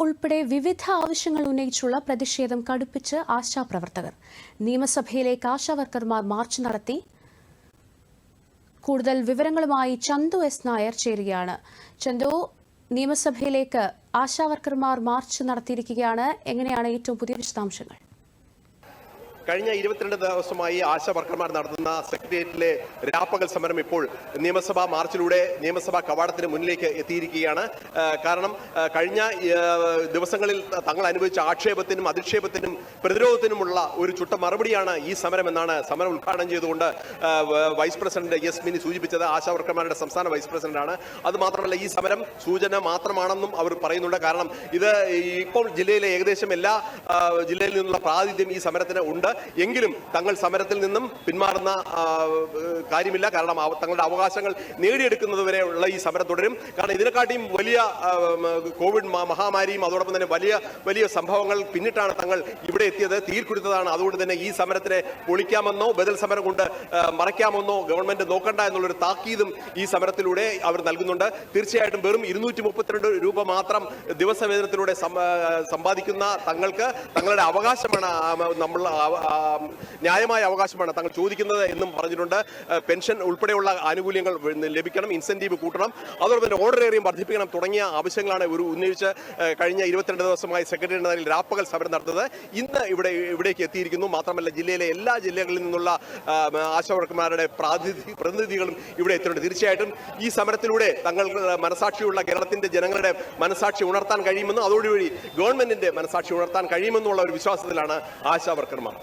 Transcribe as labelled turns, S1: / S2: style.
S1: ഉൾപ്പെടെ വിവിധ ആവശ്യങ്ങൾ ഉന്നയിച്ചുള്ള പ്രതിഷേധം കടുപ്പിച്ച് ആശാപ്രവർത്തകർ. നിയമസഭയിലേക്ക് ആശാവർക്കർമാർ മാർച്ച് നടത്തി. കൂടുതൽ വിവരങ്ങളുമായി ചന്തു എസ് നായർ ചേരുകയാണ്. ചന്തു, നിയമസഭയിലേക്ക് ആശാവർക്കർമാർ മാർച്ച് നടത്തിയിരിക്കുകയാണ്. എങ്ങനെയാണ് ഏറ്റവും പുതിയ വിശദാംശങ്ങൾ?
S2: കഴിഞ്ഞ 22 ദിവസമായി ആശാ വർക്കർമാർ നടത്തുന്ന സെക്രട്ടേറിയറ്റിലെ രാപ്പകൽ സമരം ഇപ്പോൾ നിയമസഭാ മാർച്ചിലൂടെ നിയമസഭാ കവാടത്തിന് മുന്നിലേക്ക് എത്തിയിരിക്കുകയാണ്. കാരണം കഴിഞ്ഞ ദിവസങ്ങളിൽ തങ്ങൾ അനുഭവിച്ച ആക്ഷേപത്തിനും അധിക്ഷേപത്തിനും പ്രതിരോധത്തിനുമുള്ള ഒരു ചുട്ട മറുപടിയാണ് ഈ സമരം എന്നാണ് സമരം ഉദ്ഘാടനം ചെയ്തുകൊണ്ട് വൈസ് പ്രസിഡന്റ് എസ് മിനി സൂചിപ്പിച്ചത്. ആശാ വർക്കർമാരുടെ സംസ്ഥാന വൈസ് പ്രസിഡന്റാണ്. അത് മാത്രമല്ല, ഈ സമരം സൂചന മാത്രമാണെന്നും അവർ പറയുന്നുണ്ട്. കാരണം ഇത് ഇപ്പോൾ ജില്ലയിലെ ഏകദേശം എല്ലാ ജില്ലയിൽ നിന്നുള്ള പ്രാതിനിധ്യം ഈ സമരത്തിന് ഉണ്ട്. എങ്കിലും തങ്ങൾ സമരത്തിൽ നിന്നും പിന്മാറുന്ന കാര്യമില്ല. കാരണം തങ്ങളുടെ അവകാശങ്ങൾ നേടിയെടുക്കുന്നതുവരെ ഉള്ള ഈ സമരം തുടരും. കാരണം ഇതിനെക്കാട്ടിയും വലിയ കോവിഡ് മഹാമാരിയും അതോടൊപ്പം തന്നെ വലിയ വലിയ സംഭവങ്ങൾ പിന്നിട്ടാണ് തങ്ങൾ ഇവിടെ എത്തിയത്. തീർക്കുടുത്തതാണ്. അതുകൊണ്ട് തന്നെ ഈ സമരത്തിനെ പൊളിക്കാമെന്നോ ബദൽ സമരം കൊണ്ട് മറയ്ക്കാമെന്നോ ഗവൺമെന്റ് നോക്കണ്ട എന്നുള്ളൊരു താക്കീതും ഈ സമരത്തിലൂടെ അവർ നൽകുന്നുണ്ട്. തീർച്ചയായിട്ടും വെറും 232 രൂപ മാത്രം ദിവസവേതനത്തിലൂടെ സമ്പാദിക്കുന്ന തങ്ങൾക്ക് തങ്ങളുടെ അവകാശമാണ്, നമ്മൾ ന്യായമായ അവകാശമാണ് തങ്ങൾ ചോദിക്കുന്നത് എന്നും പറഞ്ഞിട്ടുണ്ട്. പെൻഷൻ ഉൾപ്പെടെയുള്ള ആനുകൂല്യങ്ങൾ ലഭിക്കണം, ഇൻസെന്റീവ് കൂട്ടണം, അതോടൊപ്പം തന്നെ ഓർഡറേറിയം വർദ്ധിപ്പിക്കണം തുടങ്ങിയ ആവശ്യങ്ങളാണ് ഉന്നയിച്ച് കഴിഞ്ഞ 22 ദിവസമായി സെക്രട്ടേറിയറ്റിൽ രാപ്പകൽ സമരം നടത്തുന്നത്. ഇന്ന് ഇവിടേക്ക് എത്തിയിരിക്കുന്നു. മാത്രമല്ല, ജില്ലയിലെ എല്ലാ ജില്ലകളിൽ നിന്നുള്ള ആശാവർക്കർമാരുടെ പ്രതിനിധികളും ഇവിടെ എത്തിയിട്ടുണ്ട്. തീർച്ചയായിട്ടും ഈ സമരത്തിലൂടെ തങ്ങൾക്ക് മനസാക്ഷിയുള്ള കേരളത്തിന്റെ ജനങ്ങളുടെ മനസാക്ഷി ഉണർത്താൻ കഴിയുമെന്നും അതോടുകൂടി ഗവൺമെന്റിന്റെ മനസാക്ഷി ഉണർത്താൻ കഴിയുമെന്നുള്ള ഒരു വിശ്വാസത്തിലാണ് ആശാവർക്കർമാർ.